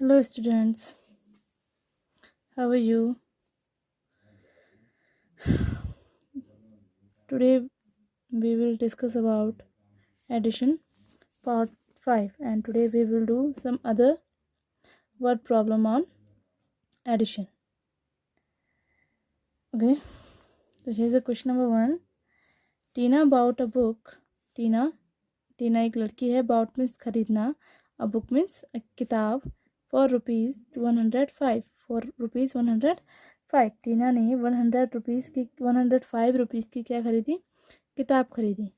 Hello students, how are you? Today we will discuss about addition part 5 and today we will do some other word problem on addition. Okay, so here's a question number 1. Tina bought a book. टीना एक लड़की है. Bought means खरीदना, a book means किताब, for rupees 105. For rupees 105. टीना ने 105 rupees की क्या खरीदी? किताब खरीदी.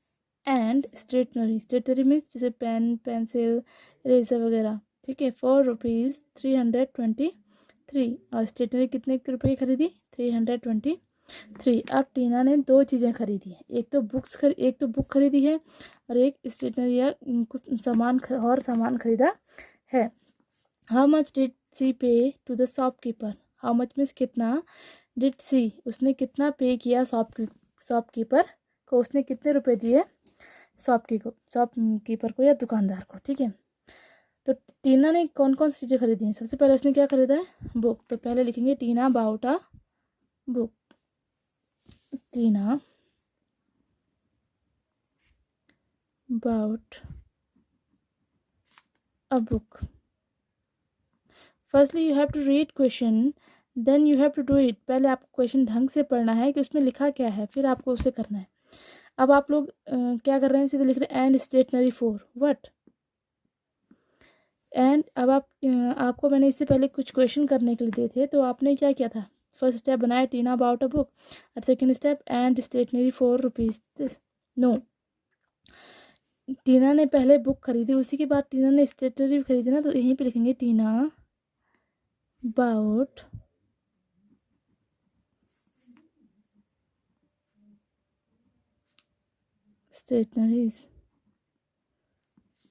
एंड स्टेटनरी मीन्स जैसे पेन, पेंसिल, इरेजर वगैरह. ठीक है. For rupees 323. और स्टेटनरी कितने रुपये की खरीदी? 323. अब टीना ने दो चीज़ें खरीदी हैं. एक तो बुक खरीदी है और एक स्टेटनरी या कुछ सामान खरीदा है. How much did she pay to the shopkeeper? How much means कितना, डिड सी उसने कितना पे किया शॉपकीपर को, उसने कितने रुपए दिए शॉपकीपर को या दुकानदार को. ठीक है. तो टीना ने कौन कौन सी चीज़ें खरीदी हैं? सबसे पहले उसने क्या खरीदा है? बुक. तो पहले लिखेंगे Tina bought a book. Tina bought a book. Firstly you have to read question, then you have to do it. पहले आपको क्वेश्चन ढंग से पढ़ना है कि उसमें लिखा क्या है, फिर आपको उसे करना है. अब आप लोग क्या कर रहे हैं? सीधे लिख रहे हैं and stationery for what. And अब आपको मैंने इससे पहले कुछ क्वेश्चन करने के लिए दिए थे, तो आपने क्या किया था? फर्स्ट स्टेप बनाया टीना अबाउट अ बुक, और second step and stationery for rupees. No, Tina ने पहले बुक खरीदी, उसी के बाद टीना ने स्टेटनरी खरीदी ना, तो यहीं पे लिखेंगे Tina bought stationeries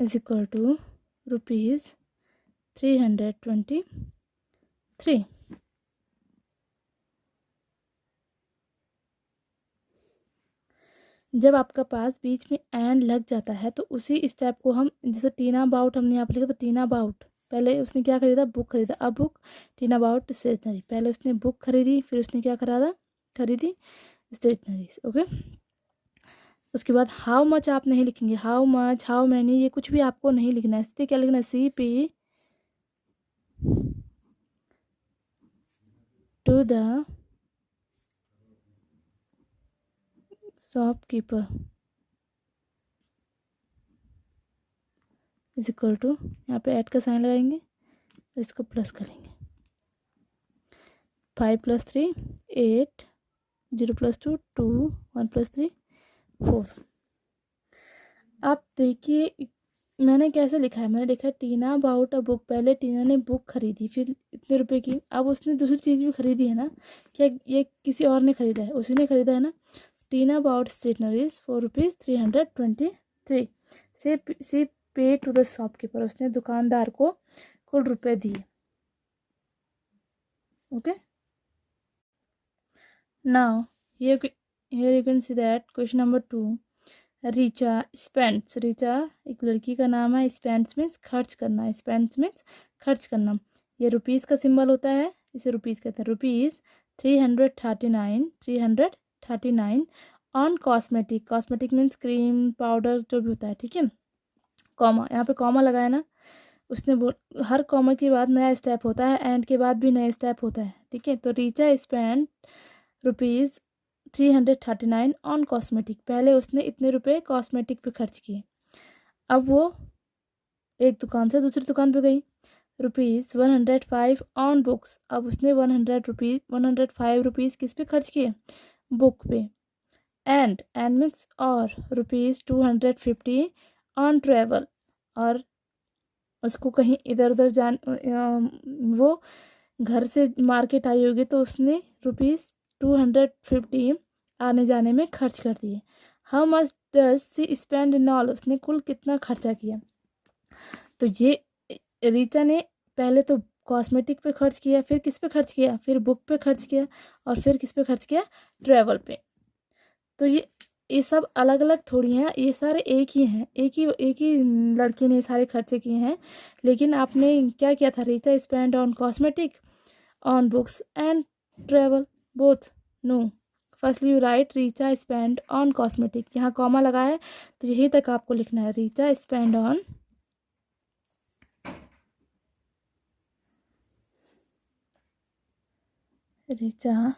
is equal to rupees 323. जब आपका पास बीच में एंड लग जाता है तो उसी स्टेप को हम, जैसे टीना अबाउट हमने यहाँ पर लिखा, तो टीना अबाउट पहले उसने क्या खरीदा? बुक खरीदा. अब बुक टीना अबाउट स्टेशनरी. पहले उसने बुक खरीदी, फिर उसने क्या खरीदी स्टेशनरी. ओके. उसके बाद हाउ मच आप नहीं लिखेंगे. हाउ मच, हाउ मैनी, ये कुछ भी आपको नहीं लिखना है. इस पर क्या लिखना है? She pay to the shopkeeper is equal to, यहाँ पे ऐड का साइन लगाएंगे, इसको प्लस करेंगे. 5 + 3 8, 0 + 2 2, 1 + 3 4. आप देखिए मैंने कैसे लिखा है. मैंने लिखा है टीना अबाउट अ बुक. पहले टीना ने बुक खरीदी, फिर इतने रुपए की. अब उसने दूसरी चीज़ भी खरीदी है ना. क्या ये किसी और ने खरीदा है? उसी ने खरीदा है ना. टीना about stationeries for rupees 323. C pay to the shopkeeper. उसने दुकानदार को कुल रुपए दिए. Okay. Now here you can see that question number 2. Richa spends. Richa एक लड़की का नाम है. स्पेंड्स मीन्स खर्च करना. स्पेंड्स मीन्स खर्च करना. ये रुपीज़ का सिंबल होता है, इसे रुपीज़ कहते हैं. Rupees 339 on cosmetic. Cosmetic means cream, powder, जो भी होता है. ठीक है. कॉमा, यहाँ पे कॉमा लगाया ना. उसने हर कॉमा के बाद नया स्टेप होता है, एंड के बाद भी नया स्टेप होता है. ठीक है. तो Richa spend rupees 339 on cosmetic. पहले उसने इतने रुपए कॉस्मेटिक पे खर्च किए. अब वो एक दुकान से दूसरी दुकान पे गई. Rupees 105 on books. अब उसने 105 रुपीज़ किस पे खर्च किए? बुक पे. एंड मीन्स और, रुपीज़ 250 ऑन ट्रेवल. और उसको कहीं इधर उधर वो घर से मार्केट आई होगी, तो उसने रुपीज़ 250 आने जाने में खर्च कर दिए. How much does she spend in all. उसने कुल कितना खर्चा किया? तो ये रीचा ने पहले तो कॉस्मेटिक पे खर्च किया, फिर किस पे खर्च किया? फिर बुक पे खर्च किया, और फिर किस पे खर्च किया? ट्रैवल पे. तो ये ये सब अलग अलग थोड़ी हैं, ये सारे एक ही हैं, एक ही लड़के ने ये सारे खर्चे किए हैं। लेकिन आपने क्या किया था, Richa spend on cosmetic, on books and travel both? No, firstly you write Richa spend on cosmetic, यहाँ कॉमा लगा है तो यही तक आपको लिखना है, Richa spend on Richa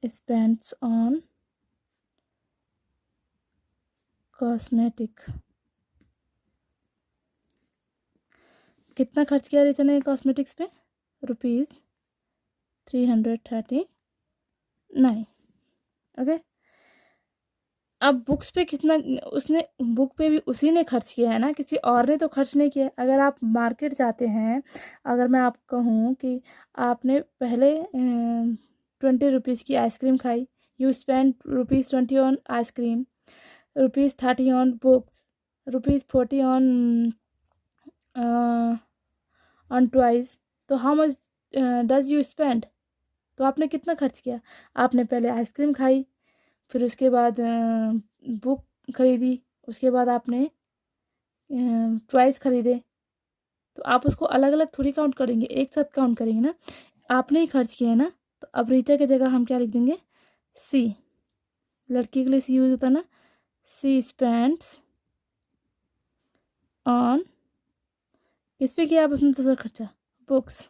spends on cosmetic. कितना खर्च किया रिचा ने कॉस्मेटिक्स पे? ₹339। ओके, अब बुक्स पे कितना, उसने बुक पे भी उसी ने खर्च किया है ना, किसी और ने तो खर्च नहीं किया। अगर आप मार्केट जाते हैं, अगर मैं आपको कहूँ कि आपने पहले 20 रुपीज़ की आइसक्रीम खाई, you spend ₹20 on ice cream, ₹30 on books, ₹40 on toys, तो how much does you spend? तो आपने कितना खर्च किया? आपने पहले आइसक्रीम खाई, फिर उसके बाद बुक खरीदी, उसके बाद आपने टॉयज खरीदे, तो आप उसको अलग अलग थोड़ी काउंट करेंगे, एक साथ काउंट करेंगे ना। आपने ही खर्च किया है ना, तो अब रीचा की जगह हम क्या लिख देंगे? सी, लड़की के लिए सी यूज होता है ना, सी स्पेंड्स ऑन, किस पे किया आप उसने दूसरा खर्चा? बुक्स,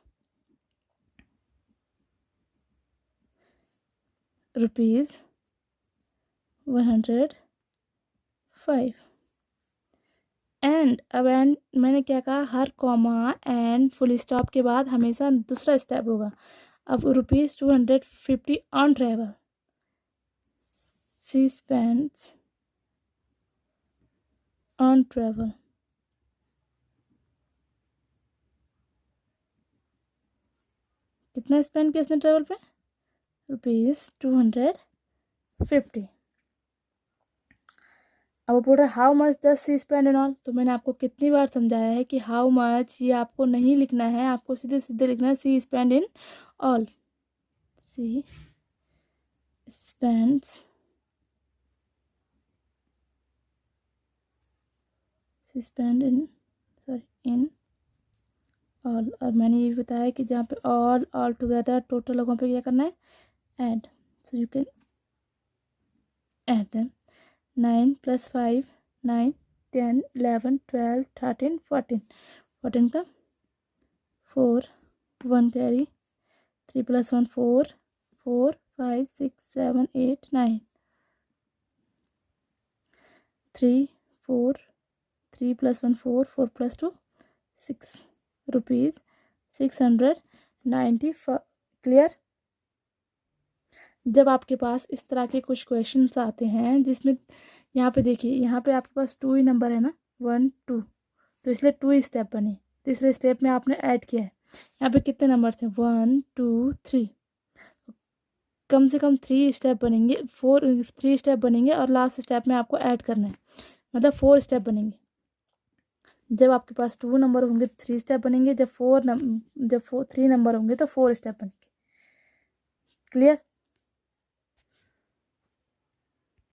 ₹105। एंड, अब एंड मैंने क्या कहा, हर कॉमा एंड फुल स्टॉप के बाद हमेशा दूसरा स्टेप होगा। अब ₹250 on travel, she spends on travel. कितना स्पेंड किया उसने ट्रेवल पे? ₹250। अब वो बोल रहा है how much does she spend and all, तो मैंने आपको कितनी बार समझाया है कि हाउ मच ये आपको नहीं लिखना है, आपको सीधे सीधे लिखना है she spend in all, she spends, she spend in, sorry in all. और मैंने ये भी बताया कि जहाँ पे ऑल टुगेदर टोटल लोगों पे क्या करना है, add, so you can add them. 9 + 5 9, 10 11 12 13 14, 14 का 4, 1 कैरी, 3 + 1 4, 4 5 6 7 8 9, 3 4, 3 + 1 4, 4 + 2 6, ₹690। क्लियर? जब आपके पास इस तरह के कुछ क्वेश्चंस आते हैं जिसमें, यहाँ पे देखिए, यहाँ पे आपके पास 2 ही नंबर है ना, 1 2, तो इसलिए 2 स्टेप बने। तीसरे स्टेप में आपने ऐड किया है, यहाँ पे कितने नंबर थे, 1 2 3, कम से कम 3 स्टेप बनेंगे, 3 स्टेप बनेंगे और लास्ट स्टेप में आपको ऐड करना है, मतलब 4 स्टेप बनेंगे। जब आपके पास 2 नंबर होंगे तो 3 स्टेप बनेंगे, जब 3 नंबर होंगे तो 4 स्टेप बनेंगे। क्लियर?